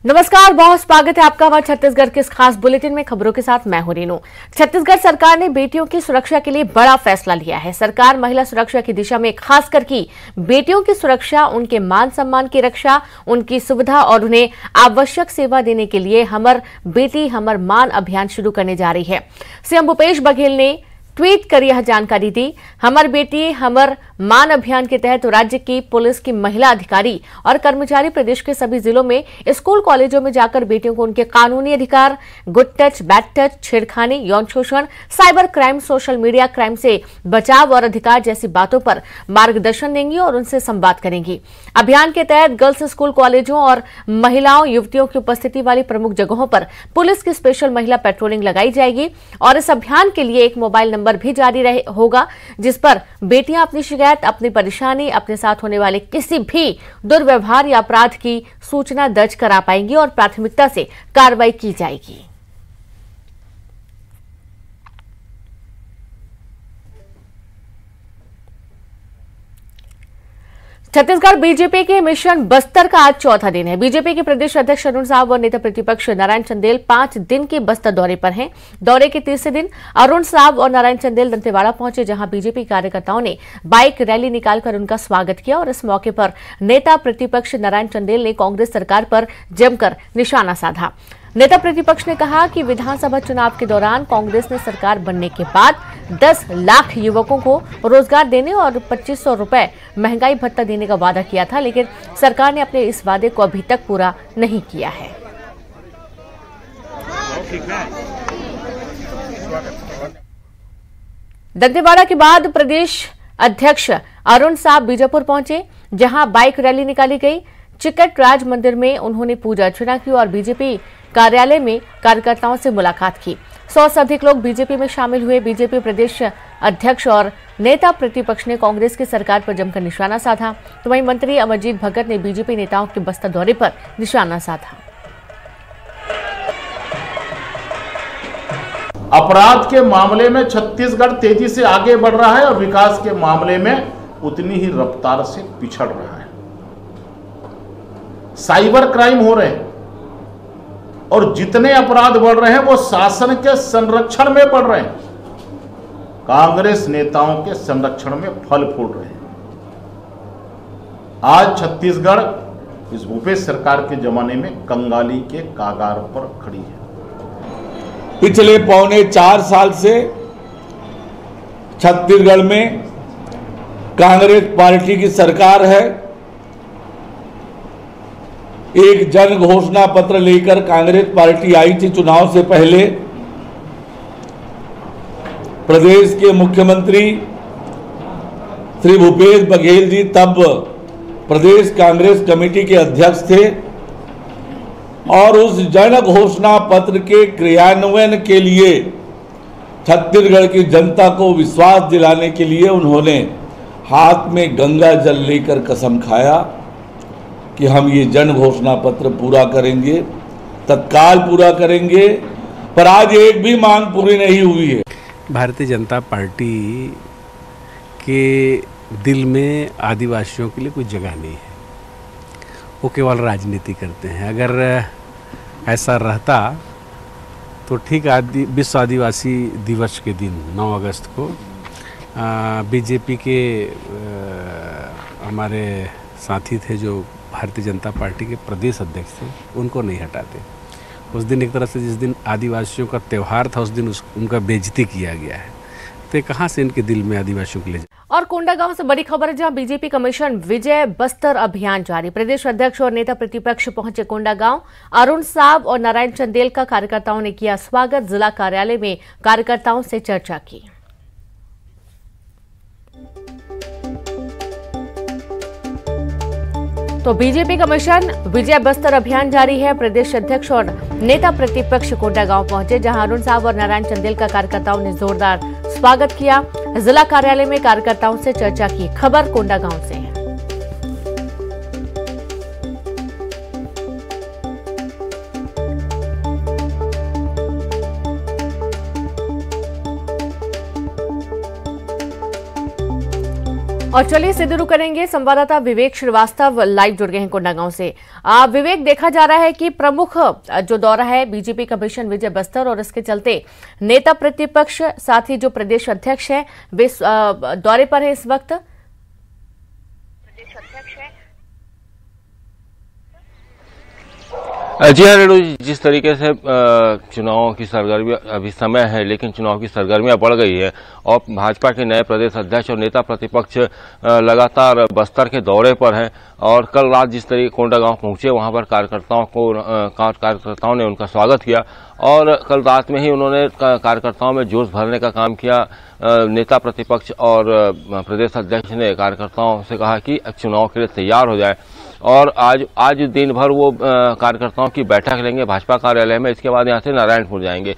नमस्कार, बहुत स्वागत है आपका हमारे छत्तीसगढ़ के इस खास बुलेटिन में। खबरों के साथ मैं हूं रीनू। छत्तीसगढ़ सरकार ने बेटियों की सुरक्षा के लिए बड़ा फैसला लिया है। सरकार महिला सुरक्षा की दिशा में खास करके बेटियों की सुरक्षा, उनके मान सम्मान की रक्षा, उनकी सुविधा और उन्हें आवश्यक सेवा देने के लिए हमर बेटी हमर मान अभियान शुरू करने जा रही है। सीएम भूपेश बघेल ने ट्वीट कर यह जानकारी दी। हमर बेटी हमर मान अभियान के तहत राज्य की पुलिस की महिला अधिकारी और कर्मचारी प्रदेश के सभी जिलों में स्कूल कॉलेजों में जाकर बेटियों को उनके कानूनी अधिकार, गुड टच, बैड टच, छेड़खानी, यौन शोषण, cyber crime, social media crime से बचाव और अधिकार जैसी बातों पर मार्गदर्शन देंगी और उनसे संवाद करेंगी। अभियान के तहत गर्ल्स स्कूल कॉलेजों और महिलाओं युवतियों की उपस्थिति वाली प्रमुख जगहों पर पुलिस की स्पेशल महिला पेट्रोलिंग लगाई जाएगी और इस अभियान के लिए एक मोबाइल नंबर भी जारी होगा जिस पर बेटियां अपनी शिकायत, अपनी परेशानी, अपने साथ होने वाले किसी भी दुर्व्यवहार या अपराध की सूचना दर्ज करा पाएंगी और प्राथमिकता से कार्रवाई की जाएगी। छत्तीसगढ़ बीजेपी के मिशन बस्तर का आज चौथा दिन है। बीजेपी के प्रदेश अध्यक्ष अरुण साव और नेता प्रतिपक्ष नारायण चंदेल 5 दिन के बस्तर दौरे पर हैं। दौरे के तीसरे दिन अरुण साव और नारायण चंदेल दंतेवाड़ा पहुंचे, जहां बीजेपी कार्यकर्ताओं ने बाइक रैली निकालकर उनका स्वागत किया और इस मौके पर नेता प्रतिपक्ष नारायण चंदेल ने कांग्रेस सरकार पर जमकर निशाना साधा। नेता प्रतिपक्ष ने कहा कि विधानसभा चुनाव के दौरान कांग्रेस ने सरकार बनने के बाद 10 लाख युवकों को रोजगार देने और 2500 रुपए महंगाई भत्ता देने का वादा किया था, लेकिन सरकार ने अपने इस वादे को अभी तक पूरा नहीं किया है। दंतेवाड़ा के बाद प्रदेश अध्यक्ष अरुण साव बीजापुर पहुंचे, जहां बाइक रैली निकाली गई। चिकट राज मंदिर में उन्होंने पूजा अर्चना की और बीजेपी कार्यालय में कार्यकर्ताओं से मुलाकात की। 100 से अधिक लोग बीजेपी में शामिल हुए। बीजेपी प्रदेश अध्यक्ष और नेता प्रतिपक्ष ने कांग्रेस की सरकार पर जमकर निशाना साधा, तो वहीं मंत्री अमरजीत भगत ने बीजेपी नेताओं के बस्तर दौरे पर निशाना साधा। अपराध के मामले में छत्तीसगढ़ तेजी से आगे बढ़ रहा है और विकास के मामले में उतनी ही रफ्तार से पिछड़ रहा है। साइबर क्राइम हो रहे हैं और जितने अपराध बढ़ रहे हैं वो शासन के संरक्षण में बढ़ रहे हैं, कांग्रेस नेताओं के संरक्षण में फल फूल रहे हैं। आज छत्तीसगढ़ इस भूपेश सरकार के जमाने में कंगाली के कागार पर खड़ी है। पिछले पौने 4 साल से छत्तीसगढ़ में कांग्रेस पार्टी की सरकार है। एक जन घोषणा पत्र लेकर कांग्रेस पार्टी आई थी चुनाव से पहले। प्रदेश के मुख्यमंत्री श्री भूपेश बघेल जी तब प्रदेश कांग्रेस कमेटी के अध्यक्ष थे और उस जन घोषणा पत्र के क्रियान्वयन के लिए छत्तीसगढ़ की जनता को विश्वास दिलाने के लिए उन्होंने हाथ में गंगा जल लेकर कसम खाया कि हम ये जन घोषणा पत्र पूरा करेंगे, तत्काल पूरा करेंगे, पर आज एक भी मांग पूरी नहीं हुई है। भारतीय जनता पार्टी के दिल में आदिवासियों के लिए कोई जगह नहीं है। वो केवल राजनीति करते हैं। अगर ऐसा रहता तो ठीक विश्व आदिवासी दिवस के दिन 9 अगस्त को बीजेपी के हमारे साथी थे जो भारतीय जनता पार्टी के प्रदेश अध्यक्ष थे, उनको नहीं हटाते। उस दिन एक तरह से जिस दिन आदिवासियों का त्यौहार था उस दिन उनका बेइज्जती किया गया है, तो कहाँ से इनके दिल में आदिवासियों के लिए। और कोंडागांव से बड़ी खबर है, जहां बीजेपी का मिशन विजय बस्तर अभियान जारी। प्रदेश अध्यक्ष और नेता प्रतिपक्ष पहुंचे कोंडागांव। अरुण साव और नारायण चंदेल का कार्यकर्ताओं ने किया स्वागत। जिला कार्यालय में कार्यकर्ताओं से चर्चा की। तो बीजेपी का मिशन विजय बस्तर अभियान जारी है। प्रदेश अध्यक्ष और नेता प्रतिपक्ष कोंडागांव पहुंचे, जहां अरुण साव और नारायण चंदेल का कार्यकर्ताओं ने जोरदार स्वागत किया। जिला कार्यालय में कार्यकर्ताओं से चर्चा की। खबर कोंडागांव से है। और चलिए सीधे रुक करेंगे, संवाददाता विवेक श्रीवास्तव लाइव जुड़ गए हैं कोंडागांव से। विवेक, देखा जा रहा है कि प्रमुख जो दौरा है बीजेपी का मिशन विजय बस्तर, और इसके चलते नेता प्रतिपक्ष साथ ही जो प्रदेश अध्यक्ष है वे दौरे पर है इस वक्त। जी हाँ रेणु, जिस तरीके से चुनाव की सरगर्मी अभी समय है, लेकिन चुनाव की सरगर्मियां बढ़ गई है और भाजपा के नए प्रदेश अध्यक्ष और नेता प्रतिपक्ष लगातार बस्तर के दौरे पर हैं। और कल रात जिस तरीके कोंडागांव पहुंचे, वहां पर कार्यकर्ताओं ने उनका स्वागत किया और कल रात में ही उन्होंने कार्यकर्ताओं में जोश भरने का काम किया। नेता प्रतिपक्ष और प्रदेश अध्यक्ष ने कार्यकर्ताओं से कहा कि चुनाव के लिए तैयार हो जाए और आज दिन भर वो कार्यकर्ताओं की बैठक लेंगे भाजपा कार्यालय में। इसके बाद यहाँ से नारायणपुर जाएंगे।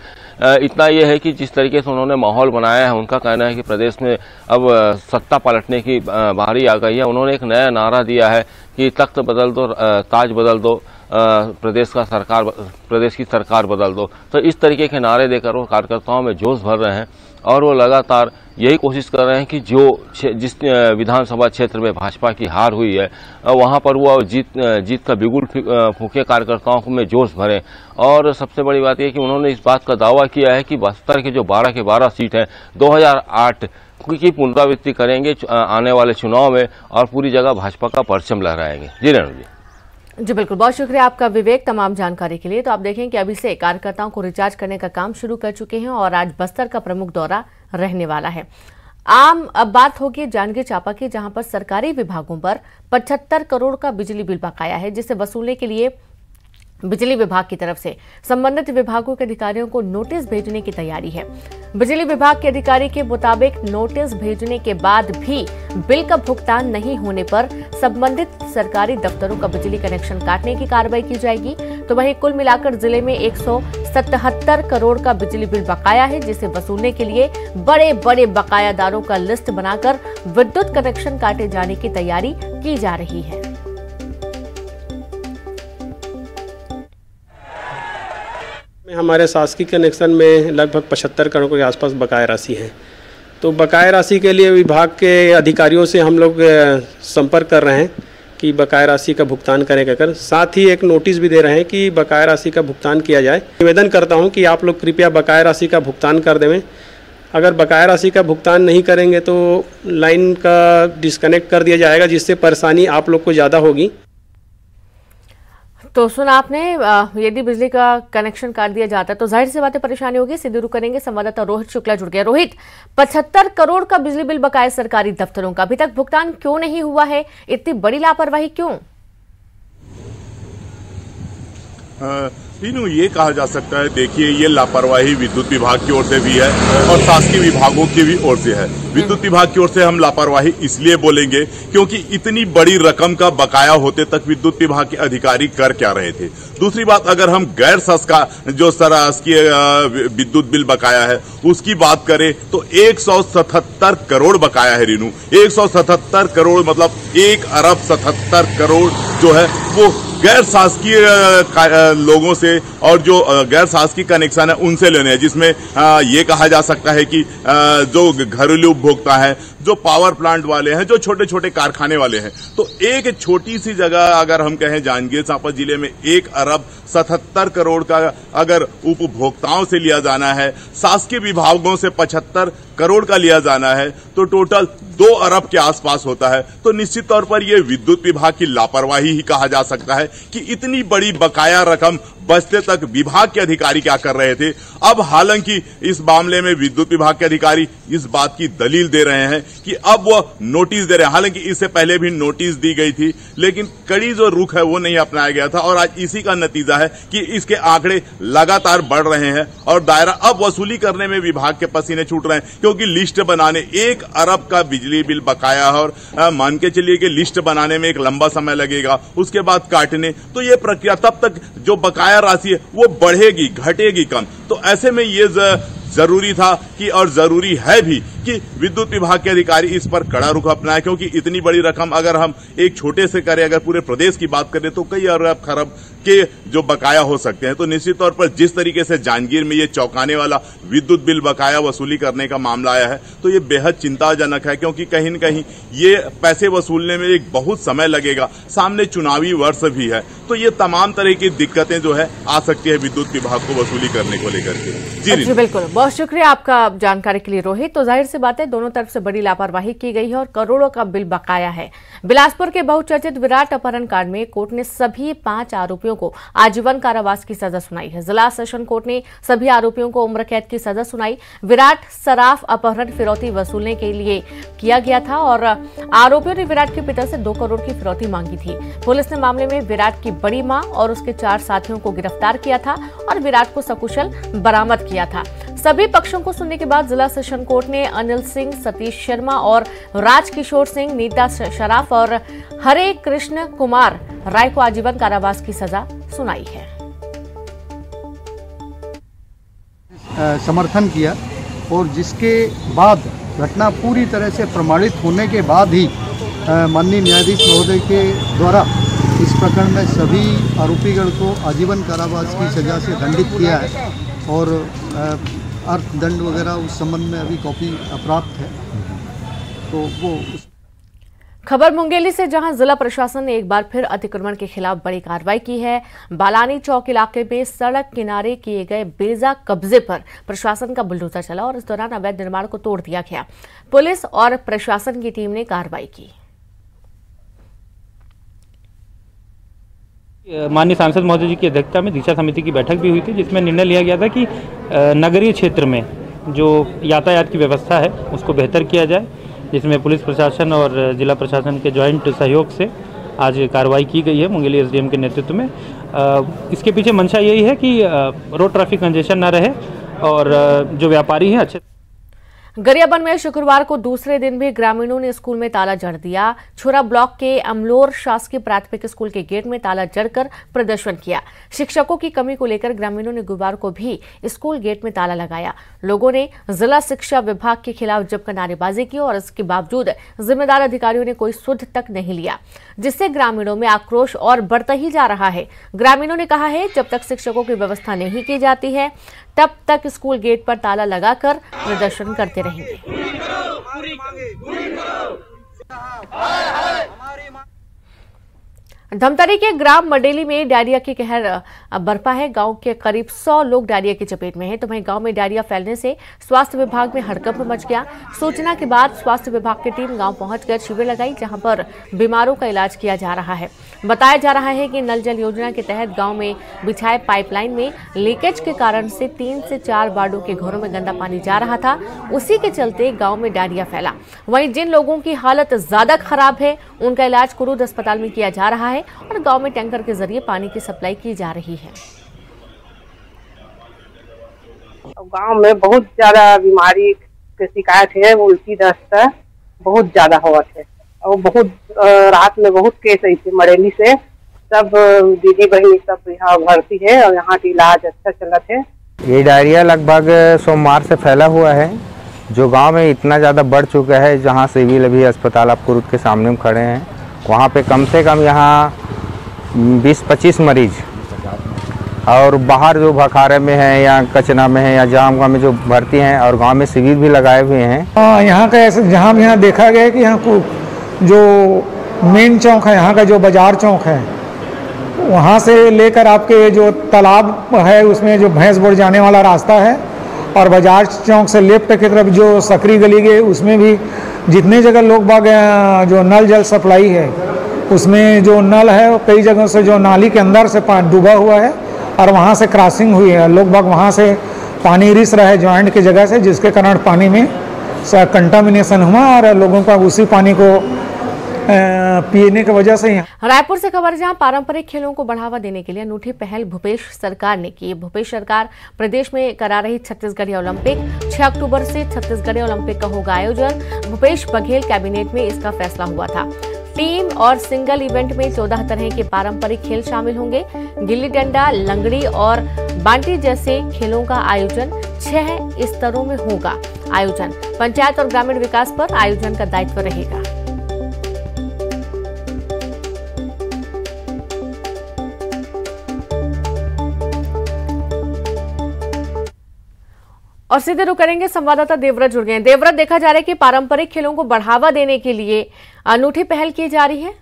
इतना ये है कि जिस तरीके से उन्होंने माहौल बनाया है, उनका कहना है कि प्रदेश में अब सत्ता पलटने की बारी आ गई है। उन्होंने एक नया नारा दिया है कि तख्त बदल दो, ताज बदल दो, प्रदेश की सरकार बदल दो। तो इस तरीके के नारे देकर वो कार्यकर्ताओं में जोश भर रहे हैं और वो लगातार यही कोशिश कर रहे हैं कि जिस विधानसभा क्षेत्र में भाजपा की हार हुई है वहां पर वो जीत का बिगुल फूंके, कार्यकर्ताओं में जोश भरे। और सबसे बड़ी बात यह कि उन्होंने इस बात का दावा किया है कि बस्तर के जो 12 के 12 सीट हैं 2008 की पुनरावृत्ति करेंगे आने वाले चुनाव में और पूरी जगह भाजपा का परचम लहराएंगे। जी रेणु जी बिल्कुल, बहुत शुक्रिया आपका विवेक तमाम जानकारी के लिए। तो आप देखें कि अभी से कार्यकर्ताओं को रिचार्ज करने का काम शुरू कर चुके हैं और आज बस्तर का प्रमुख दौरा रहने वाला है। अब बात होगी जांजगीर चांपा की, जहां पर सरकारी विभागों पर 75 करोड़ का बिजली बिल बकाया है, जिसे वसूलने के लिए बिजली विभाग की तरफ से संबंधित विभागों के अधिकारियों को नोटिस भेजने की तैयारी है। बिजली विभाग के अधिकारी के मुताबिक नोटिस भेजने के बाद भी बिल का भुगतान नहीं होने पर संबंधित सरकारी दफ्तरों का बिजली कनेक्शन काटने की कार्रवाई की जाएगी। तो वहीं कुल मिलाकर जिले में 177 करोड़ का बिजली बिल बकाया है, जिसे वसूलने के लिए बड़े बड़े बकायादारों का लिस्ट बनाकर विद्युत कनेक्शन काटे जाने की तैयारी की जा रही है। हमारे शासकीय कनेक्शन में लगभग 75 करोड़ के आसपास बकाया राशि है। तो बकाया राशि के लिए विभाग के अधिकारियों से हम लोग संपर्क कर रहे हैं कि बकाया राशि का भुगतान करें कर, साथ ही एक नोटिस भी दे रहे हैं कि बकाया राशि का भुगतान किया जाए। निवेदन करता हूं कि आप लोग कृपया बकाया राशि का भुगतान कर देवें। अगर बकाया राशि का भुगतान नहीं करेंगे तो लाइन का डिस्कनेक्ट कर दिया जाएगा, जिससे परेशानी आप लोग को ज़्यादा होगी। तो सुना आपने, यदि बिजली का कनेक्शन काट दिया जाता है तो जाहिर सी बातें परेशानी होगी। सीधे रुक करेंगे, संवाददाता रोहित शुक्ला जुड़ गया। रोहित, 75 करोड़ का बिजली बिल बकाया सरकारी दफ्तरों का, अभी तक भुगतान क्यों नहीं हुआ है? इतनी बड़ी लापरवाही क्यों? तीनों ये कहा जा सकता है, देखिए ये लापरवाही विद्युत विभाग की ओर से भी है और शासकीय विभागों की भी ओर से है। विद्युत विभाग की ओर से हम लापरवाही इसलिए बोलेंगे क्योंकि इतनी बड़ी रकम का बकाया होते तक विद्युत विभाग के अधिकारी कर क्या रहे थे। दूसरी बात, अगर हम गैर शासकीय जो शासकीय विद्युत बिल बकाया है उसकी बात करें तो 177 करोड़ बकाया है रीनू। 177 करोड़ मतलब 1 अरब 77 करोड़ जो है वो गैर शासकीय लोगों से और जो गैर शासकीय कनेक्शन है उनसे लेने हैं, जिसमें ये कहा जा सकता है कि जो घरेलू उपभोक्ता है, जो पावर प्लांट वाले हैं, जो छोटे छोटे कारखाने वाले हैं। तो एक छोटी सी जगह अगर हम कहें जांजगीर चांपा जिले में 1 अरब 77 करोड़ का अगर उपभोक्ताओं से लिया जाना है, शासकीय विभागों से 75 करोड़ का लिया जाना है, तो टोटल 2 अरब के आसपास होता है। तो निश्चित तौर पर यह विद्युत विभाग की लापरवाही ही कहा जा सकता है कि इतनी बड़ी बकाया रकम बचते तक विभाग के अधिकारी क्या कर रहे थे। अब हालांकि इस मामले में विद्युत विभाग के अधिकारी इस बात की दलील दे रहे हैं कि अब वो नोटिस दे रहे हैं। हालांकि इससे पहले भी नोटिस दी गई थी, लेकिन कड़ी जो रुख है वो नहीं अपनाया गया था और आज इसी का नतीजा है कि इसके आंकड़े लगातार बढ़ रहे हैं और दायरा अब वसूली करने में विभाग के पसीने छूट रहे हैं, क्योंकि लिस्ट बनाने 1 अरब का बिजली बिल बकाया है और मान के चलिए कि लिस्ट बनाने में एक लंबा समय लगेगा, उसके बाद काटने, तो ये प्रक्रिया तब तक जो बकाया राशि है वो बढ़ेगी घटेगी कम। तो ऐसे में ये जरूरी था कि और जरूरी है भी कि विद्युत विभाग के अधिकारी इस पर कड़ा रुख अपनाएं, क्योंकि इतनी बड़ी रकम अगर हम एक छोटे से करें, अगर पूरे प्रदेश की बात करें तो कई अरब खरब के जो बकाया हो सकते हैं। तो निश्चित तौर पर जिस तरीके से जांजगीर में ये चौंकाने वाला विद्युत बिल बकाया वसूली करने का मामला आया है, तो ये बेहद चिंताजनक है, क्योंकि कहीं न कहीं ये पैसे वसूलने में एक बहुत समय लगेगा, सामने चुनावी वर्ष भी है, तो ये तमाम तरह की दिक्कतें जो है आ सकती है विद्युत विभाग को वसूली करने को लेकर के। जी बिल्कुल, बहुत शुक्रिया आपका जानकारी के लिए रोहित। तो जाहिर सी बात है, दोनों तरफ से बड़ी लापरवाही की गई है और करोड़ों का बिल बकाया है। बिलासपुर के बहुचर्चित विराट अपहरण कांड में कोर्ट ने सभी 5 आरोपियों को आजीवन कारावास की सजा सुनाई है। जिला सेशन कोर्ट ने सभी आरोपियों को उम्र कैद की सजा सुनाई। विराट सराफ अपहरण फिरौती वसूलने के लिए किया गया था और आरोपियों ने विराट के पिता से 2 करोड़ की फिरौती मांगी थी। पुलिस ने मामले में विराट की बड़ी मां और उसके 4 साथियों को गिरफ्तार किया था और विराट को सकुशल बरामद किया था। सभी पक्षों को सुनने के बाद जिला सेशन कोर्ट ने अनिल सिंह, सतीश शर्मा और राजकिशोर सिंह, नीता शराफ और हरे कृष्ण कुमार राय को आजीवन कारावास की सजा सुनाई है। समर्थन किया और जिसके बाद घटना पूरी तरह से प्रमाणित होने के बाद ही माननीय न्यायाधीश महोदय के द्वारा इस प्रकरण में सभी आरोपीगण को आजीवन कारावास की सजा से दंडित किया है और अर्थदंड वगैरह उस संबंध में अभी कॉपी प्राप्त है। तो वो खबर मुंगेली से, जहां जिला प्रशासन ने एक बार फिर अतिक्रमण के खिलाफ बड़ी कार्रवाई की है। बालानी चौक इलाके में सड़क किनारे किए गए बेजा कब्जे पर प्रशासन का बुलडोजर चला और इस दौरान अवैध निर्माण को तोड़ दिया गया। पुलिस और प्रशासन की टीम ने कार्रवाई की। माननीय सांसद महोदय जी की अध्यक्षता में दिशा समिति की बैठक भी हुई थी, जिसमें निर्णय लिया गया था कि नगरीय क्षेत्र में जो यातायात की व्यवस्था है उसको बेहतर किया जाए, जिसमें पुलिस प्रशासन और जिला प्रशासन के ज्वाइंट सहयोग से आज कार्रवाई की गई है मुंगेली एसडीएम के नेतृत्व में। इसके पीछे मंशा यही है कि रोड ट्रैफिक कंजेशन न रहे और जो व्यापारी हैं अच्छे। गरियाबंद में शुक्रवार को दूसरे दिन भी ग्रामीणों ने स्कूल में ताला जड़ दिया। छुरा ब्लॉक के अमलोर शासकीय प्राथमिक स्कूल के गेट में ताला जड़कर प्रदर्शन किया। शिक्षकों की कमी को लेकर ग्रामीणों ने गुरुवार को भी स्कूल गेट में ताला लगाया। लोगों ने जिला शिक्षा विभाग के खिलाफ जमकर नारेबाजी की और इसके बावजूद जिम्मेदार अधिकारियों ने कोई सुध तक नहीं लिया, जिससे ग्रामीणों में आक्रोश और बढ़ता ही जा रहा है। ग्रामीणों ने कहा है, जब तक शिक्षकों की व्यवस्था नहीं की जाती है तब तक स्कूल गेट पर ताला लगाकर प्रदर्शन करते रहेंगे। धमतरी के ग्राम मडेली में डायरिया की कहर बरपा है। गांव के करीब 100 लोग डायरिया की चपेट में हैं। तो वहीं गांव में डायरिया फैलने से स्वास्थ्य विभाग में हड़कंप मच गया। सूचना के बाद स्वास्थ्य विभाग की टीम गांव पहुंचकर शिविर लगाई, जहां पर बीमारों का इलाज किया जा रहा है। बताया जा रहा है कि नल जल योजना के तहत गांव में बिछाए पाइपलाइन में लीकेज के कारण से 3 से 4 वार्डों के घरों में गंदा पानी जा रहा था। उसी के चलते गांव में डायरिया फैला। वहीं जिन लोगों की हालत ज्यादा खराब है उनका इलाज कुरूद अस्पताल में किया जा रहा है और गांव में टैंकर के जरिए पानी की सप्लाई की जा रही है। गांव में बहुत ज्यादा बीमारी की शिकायत है, उल्टी दस्त बहुत ज्यादा हुआ है और बहुत रात में बहुत केस आई थी मरेली से। सब दीदी बहनी सब यहाँ भर्ती है और यहाँ की इलाज अच्छा चलत है। ये डायरिया लगभग सोमवार से फैला हुआ है, जो गांव में इतना ज़्यादा बढ़ चुका है। जहां सिविल अभी अस्पताल आप कुरूद के सामने में खड़े हैं, वहां पे कम से कम यहाँ 20-25 मरीज और बाहर जो भखारे में है या कचना में है या जाम गाँव में जो भर्ती हैं और गांव में शिविर भी लगाए हुए हैं। यहाँ का ऐसे जहाँ भी यहाँ देखा गया है कि यहाँ को जो मेन चौक है, यहाँ का जो बाजार चौक है, वहाँ से लेकर आपके जो तालाब है उसमें जो भैंस बोर जाने वाला रास्ता है और बाजार चौक से लेफ्ट की तरफ जो सकरी गली गई उसमें भी जितने जगह लोग बाग जो नल जल सप्लाई है उसमें जो नल है कई जगहों से जो नाली के अंदर से पानी डूबा हुआ है और वहाँ से क्रॉसिंग हुई है। लोग बाग वहाँ से पानी रिस रहा है ज्वाइंट की जगह से, जिसके कारण पानी में कंटामिनेशन हुआ और लोगों का उसी पानी को पीने की वजह से। रायपुर से खबर, जहां पारंपरिक खेलों को बढ़ावा देने के लिए अनूठी पहल भूपेश सरकार ने की। भूपेश सरकार प्रदेश में करा रही छत्तीसगढ़ी ओलंपिक 6 अक्टूबर से छत्तीसगढ़ी ओलंपिक का होगा आयोजन। भूपेश बघेल कैबिनेट में इसका फैसला हुआ था। टीम और सिंगल इवेंट में 14 तरह के पारंपरिक खेल शामिल होंगे। गिल्ली डंडा, लंगड़ी और बांटी जैसे खेलों का आयोजन 6 स्तरों में होगा। आयोजन पंचायत और ग्रामीण विकास पर आयोजन का दायित्व रहेगा। और सीधे रुक करेंगे, संवाददाता देवव्रत जुड़ गए हैं। देवव्रत, देखा जा रहा है कि पारंपरिक खेलों को बढ़ावा देने के लिए अनूठी पहल की जा रही है।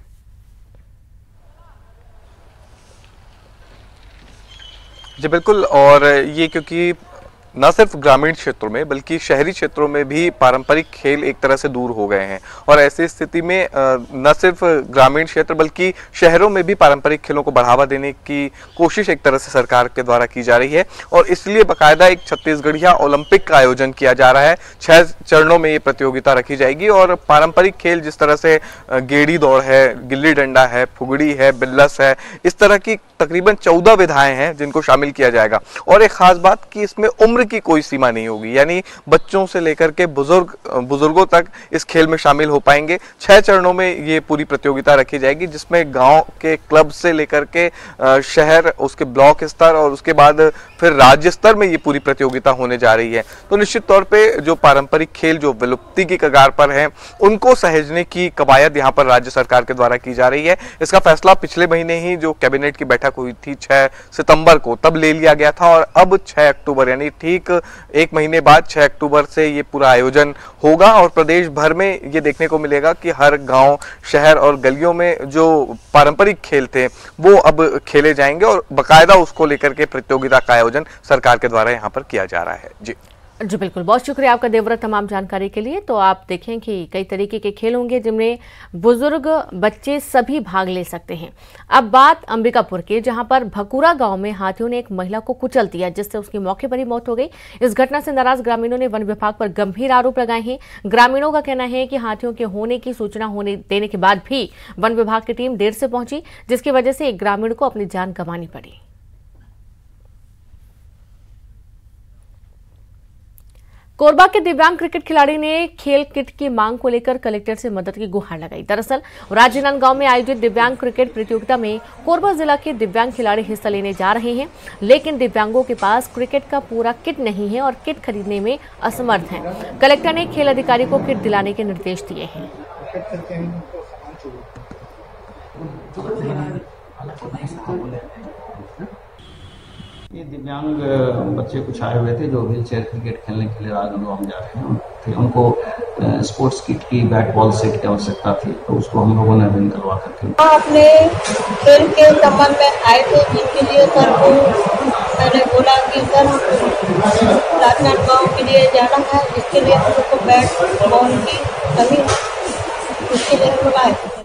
जी बिल्कुल, और ये क्योंकि न सिर्फ ग्रामीण क्षेत्रों में बल्कि शहरी क्षेत्रों में भी पारंपरिक खेल एक तरह से दूर हो गए हैं, और ऐसी स्थिति में न सिर्फ ग्रामीण क्षेत्र बल्कि शहरों में भी पारंपरिक खेलों को बढ़ावा देने की कोशिश एक तरह से सरकार के द्वारा की जा रही है। और इसलिए बाकायदा एक छत्तीसगढ़िया ओलंपिक का आयोजन किया जा रहा है। 6 चरणों में ये प्रतियोगिता रखी जाएगी और पारंपरिक खेल जिस तरह से गेड़ी दौड़ है, गिल्ली डंडा है, फुगड़ी है, बिल्लस है, इस तरह की तकरीबन 14 विधाएं हैं जिनको शामिल किया जाएगा। और एक खास बात कि इसमें उम्र की कोई सीमा नहीं होगी, यानी बच्चों से लेकर के बुजुर्गों तक इस खेल में शामिल हो पाएंगे। 6 चरणों में ये पूरी प्रतियोगिता रखी जाएगी, जिसमें गांव के क्लब से लेकर के शहर, उसके ब्लॉक स्तर और उसके बाद फिर राज्य स्तर में ये पूरी प्रतियोगिता होने जा रही है। तो निश्चित तौर पे जो पारंपरिक खेल जो विलुप्ति की कगार पर हैं, उनको सहेजने की कवायद यहाँ पर राज्य सरकार के द्वारा की जा रही है। इसका फैसला पिछले महीने ही जो कैबिनेट की बैठक हुई थी 6 सितंबर को, तब ले लिया गया था, और अब 6 अक्टूबर यानी ठीक 1 महीने बाद 6 अक्टूबर से ये पूरा आयोजन होगा। और प्रदेश भर में ये देखने को मिलेगा कि हर गांव, शहर और गलियों में जो पारंपरिक खेल थे वो अब खेले जाएंगे, और बाकायदा उसको लेकर के प्रतियोगिता का आयोजन सरकार के द्वारा यहाँ पर किया जा रहा है। जी बिल्कुल, बहुत शुक्रिया आपका देवव्रत तमाम जानकारी के लिए। तो आप देखें कि कई तरीके के खेल होंगे जिनमें बुजुर्ग, बच्चे सभी भाग ले सकते हैं। अब बात अंबिकापुर की, जहां पर भकुरा गांव में हाथियों ने एक महिला को कुचल दिया, जिससे उसकी मौके पर ही मौत हो गई। इस घटना से नाराज ग्रामीणों ने वन विभाग पर गंभीर आरोप लगाए हैं। ग्रामीणों का कहना है कि हाथियों के होने की सूचना होने देने के बाद भी वन विभाग की टीम देर से पहुंची, जिसकी वजह से एक ग्रामीण को अपनी जान गंवानी पड़ी। कोरबा के दिव्यांग क्रिकेट खिलाड़ी ने खेल किट की मांग को लेकर कलेक्टर से मदद की गुहार लगाई। दरअसल राजनांदगांव में आयोजित दिव्यांग क्रिकेट प्रतियोगिता में कोरबा जिला के दिव्यांग खिलाड़ी हिस्सा लेने जा रहे हैं, लेकिन दिव्यांगों के पास क्रिकेट का पूरा किट नहीं है और किट खरीदने में असमर्थ हैं। कलेक्टर ने खेल अधिकारी को किट दिलाने के निर्देश दिए हैं। ये दिव्यांग बच्चे कुछ आए हुए थे जो व्हील चेयर क्रिकेट खेलने के लिए राजनांदगांव जा रहे थे। उनको स्पोर्ट्स किट की बैट बॉल सेट की आवश्यकता थी, तो उसको हम लोगों ने निकलवा करके अपने खेल के संबंध में आए थे, जिनके लिए सर को मैंने बोला कि सर राजनांदगांव के लिए जाना है, जिसके लिए हम लोग को बैट बॉल की कमी है, उसके लिए हम लोग आए।